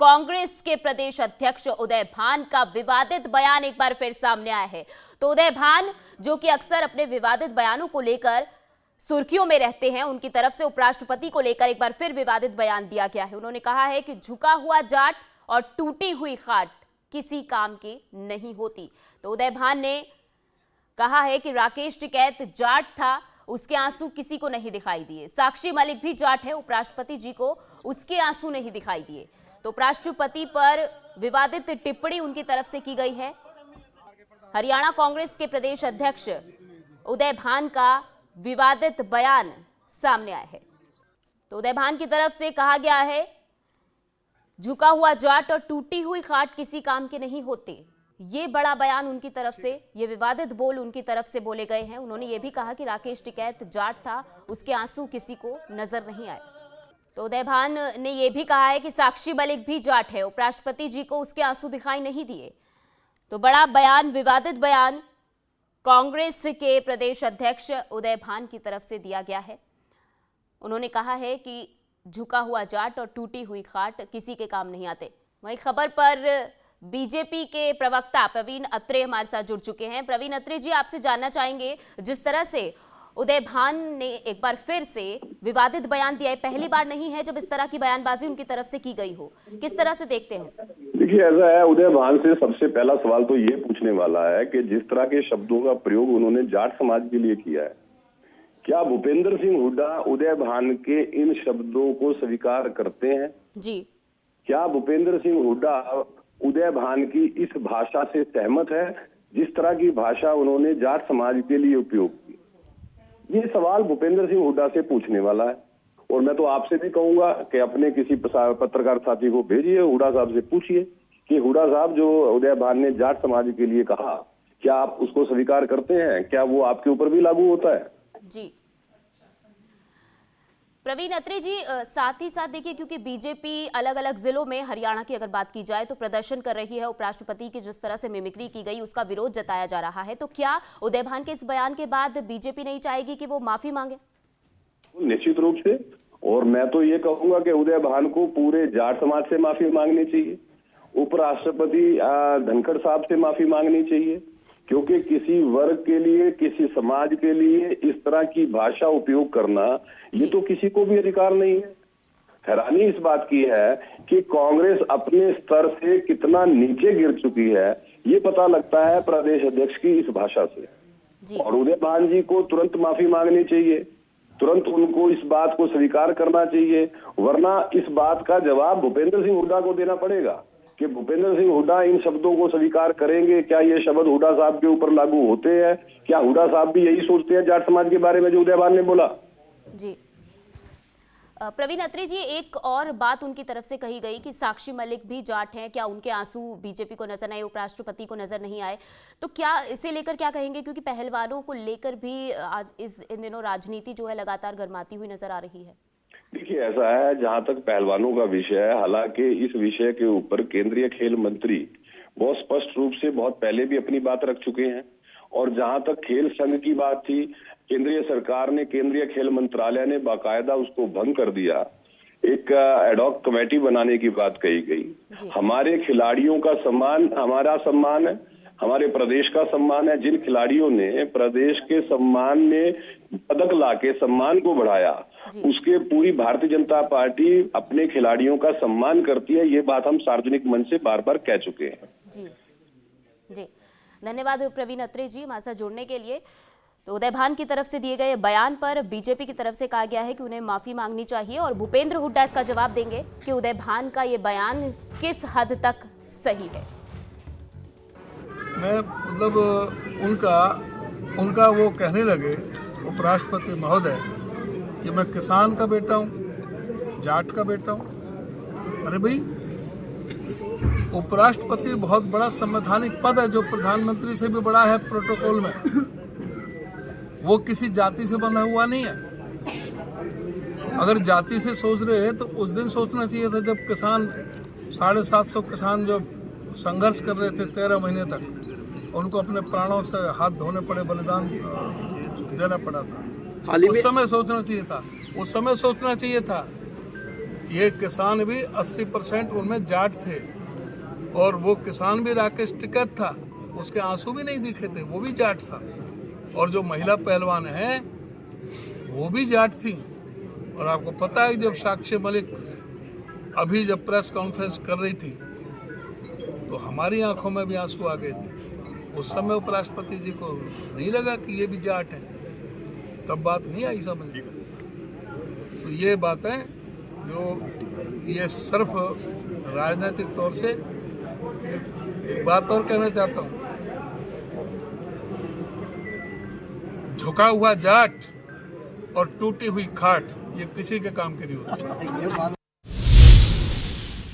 कांग्रेस के प्रदेश अध्यक्ष उदय भान का विवादित बयान एक बार फिर सामने आया है। तो उदय भान जो कि अक्सर अपने विवादित बयानों को लेकर सुर्खियों में रहते हैं, उनकी तरफ से उपराष्ट्रपति को लेकर एक बार फिर विवादित बयान दिया गया है। उन्होंने कहा है कि झुका हुआ जाट और टूटी हुई खाट किसी काम की नहीं होती। तो उदय भान ने कहा है कि राकेश टिकैत जाट था, उसके आंसू किसी को नहीं दिखाई दिए। साक्षी मलिक भी जाट है, उपराष्ट्रपति जी को उसके आंसू नहीं दिखाई दिए। तो उपराष्ट्रपति पर विवादित टिप्पणी उनकी तरफ से की गई है। हरियाणा कांग्रेस के प्रदेश अध्यक्ष उदय भान का विवादित बयान सामने आया है। तो उदय भान की तरफ से कहा गया है, झुका हुआ जाट और टूटी हुई खाट किसी काम के नहीं होते। ये बड़ा बयान उनकी तरफ से, ये विवादित बोल उनकी तरफ से बोले गए हैं। उन्होंने ये भी कहा कि राकेश टिकैत जाट था, उसके आंसू किसी को नजर नहीं आए। तो उदय भान ने यह भी कहा है कि साक्षी मलिक भी जाट है, उपराष्ट्रपति जी को उसके आंसू दिखाई नहीं दिए। तो बड़ा बयान, विवादित बयान कांग्रेस के प्रदेश अध्यक्ष उदय भान की तरफ से दिया गया है। उन्होंने कहा है कि झुका हुआ जाट और टूटी हुई खाट किसी के काम नहीं आते। वहीं खबर पर बीजेपी के प्रवक्ता प्रवीण अत्रे हमारे साथ जुड़ चुके हैं। प्रवीण अत्रे जी, आपसे जानना चाहेंगे, जिस तरह से उदय भान ने एक बार फिर से विवादित बयान दिया है, पहली बार नहीं है जब इस तरह की बयानबाजी उनकी तरफ से की गई हो, किस तरह से देखते हैं? देखिए, ऐसा है, उदय भान से सबसे पहला सवाल तो ये पूछने वाला है कि जिस तरह के शब्दों का प्रयोग उन्होंने जाट समाज के लिए किया है, क्या भूपेंद्र सिंह हुड्डा उदय भान के इन शब्दों को स्वीकार करते हैं? जी। क्या भूपेंद्र सिंह हुड्डा उदय भान की इस भाषा से सहमत है, जिस तरह की भाषा उन्होंने जाट समाज के लिए उपयोग की? ये सवाल भूपेंद्र सिंह हुड्डा से पूछने वाला है। और मैं तो आपसे भी कहूंगा कि अपने किसी पत्रकार साथी को भेजिए, हुड्डा साहब से पूछिए कि हुड्डा साहब, जो उदय भान ने जाट समाज के लिए कहा, क्या आप उसको स्वीकार करते हैं? क्या वो आपके ऊपर भी लागू होता है? जी। प्रवीण अत्रे जी, साथ ही साथ देखिए, क्योंकि बीजेपी अलग अलग जिलों में, हरियाणा की अगर बात की जाए तो प्रदर्शन कर रही है, उपराष्ट्रपति की जिस तरह से मिमिक्री की गई उसका विरोध जताया जा रहा है। तो क्या उदय भान के इस बयान के बाद बीजेपी नहीं चाहेगी कि वो माफी मांगे? निश्चित रूप से। और मैं तो ये कहूंगा कि उदय भान को पूरे जाट समाज से माफी मांगनी चाहिए, उपराष्ट्रपति धनखड़ साहब से माफी मांगनी चाहिए, क्योंकि किसी वर्ग के लिए, किसी समाज के लिए इस तरह की भाषा उपयोग करना, ये तो किसी को भी अधिकार नहीं है। हैरानी इस बात की है कि कांग्रेस अपने स्तर से कितना नीचे गिर चुकी है, ये पता लगता है प्रदेश अध्यक्ष की इस भाषा से। और उदय भान जी को तुरंत माफी मांगनी चाहिए, तुरंत उनको इस बात को स्वीकार करना चाहिए, वरना इस बात का जवाब भूपेंद्र सिंह हुड्डा को देना पड़ेगा कि भूपेंद्र सिंह हुड्डा इन शब्दों को स्वीकार करेंगे। क्या ये शब्द हुड्डा साहब के ऊपर लागू होते हैं? क्या हुड्डा साहब भी यही सोचते हैं जाट समाज के बारे में जो उदय भान ने बोला? जी। प्रवीण अत्रे जी, एक और बात उनकी तरफ से कही गई कि साक्षी मलिक भी जाट हैं, क्या उनके आंसू बीजेपी को नजर आए, उपराष्ट्रपति को नजर नहीं आए? तो क्या इसे लेकर क्या कहेंगे, क्योंकि पहलवानों को लेकर भी आज इन दिनों राजनीति जो है लगातार गर्माती हुई नजर आ रही है? देखिए, ऐसा है, जहां तक पहलवानों का विषय है, हालांकि इस विषय के ऊपर केंद्रीय खेल मंत्री बहुत स्पष्ट रूप से बहुत पहले भी अपनी बात रख चुके हैं। और जहां तक खेल संघ की बात थी, केंद्रीय सरकार ने, केंद्रीय खेल मंत्रालय ने बाकायदा उसको भंग कर दिया। एक एडॉक कमेटी बनाने की बात कही गई। हमारे खिलाड़ियों का सम्मान हमारा सम्मान है, हमारे प्रदेश का सम्मान है। जिन खिलाड़ियों ने प्रदेश के सम्मान में पदक लाके सम्मान को बढ़ाया, उसके पूरी भारतीय जनता पार्टी अपने खिलाड़ियों का सम्मान करती है। ये बात हम सार्वजनिक मंच से बार बार कह चुके हैं। जी जी, धन्यवाद प्रवीण अत्रे जी हमारे साथ जुड़ने के लिए। तो उदय भान की तरफ से दिए गए बयान पर बीजेपी की तरफ से कहा गया है कि उन्हें माफी मांगनी चाहिए, और भूपेंद्र हुड्डा इसका जवाब देंगे कि उदय भान का ये बयान किस हद तक सही है। मैं मतलब उनका वो कहने लगे, उपराष्ट्रपति महोदय, कि मैं किसान का बेटा हूँ, जाट का बेटा हूँ। अरे भाई, उपराष्ट्रपति बहुत बड़ा संवैधानिक पद है, जो प्रधानमंत्री से भी बड़ा है प्रोटोकॉल में। वो किसी जाति से बंधा हुआ नहीं है। अगर जाति से सोच रहे हैं तो उस दिन सोचना चाहिए था जब किसान 750 किसान जो संघर्ष कर रहे थे 13 महीने तक, उनको अपने प्राणों से हाथ धोने पड़े, बलिदान देना पड़ा था। उस समय सोचना चाहिए था, उस समय सोचना चाहिए था ये किसान भी 80% उनमें जाट थे, और वो किसान भी राकेश टिकैत था, उसके आंसू भी नहीं दिखे थे, वो भी जाट था। और जो महिला पहलवान है वो भी जाट थी। और आपको पता है जब साक्षी मलिक अभी जब प्रेस कॉन्फ्रेंस कर रही थी तो हमारी आंखों में भी आंसू आ गए थे। उस समय उपराष्ट्रपति जी को नहीं लगा कि ये भी जाट है, तब बात नहीं आई समझ में। तो ये बातें जो ये सिर्फ राजनीतिक तौर से, एक बात और कहना चाहता हूँ, झुका हुआ जाट और टूटी हुई खाट ये किसी के काम की नहीं होती।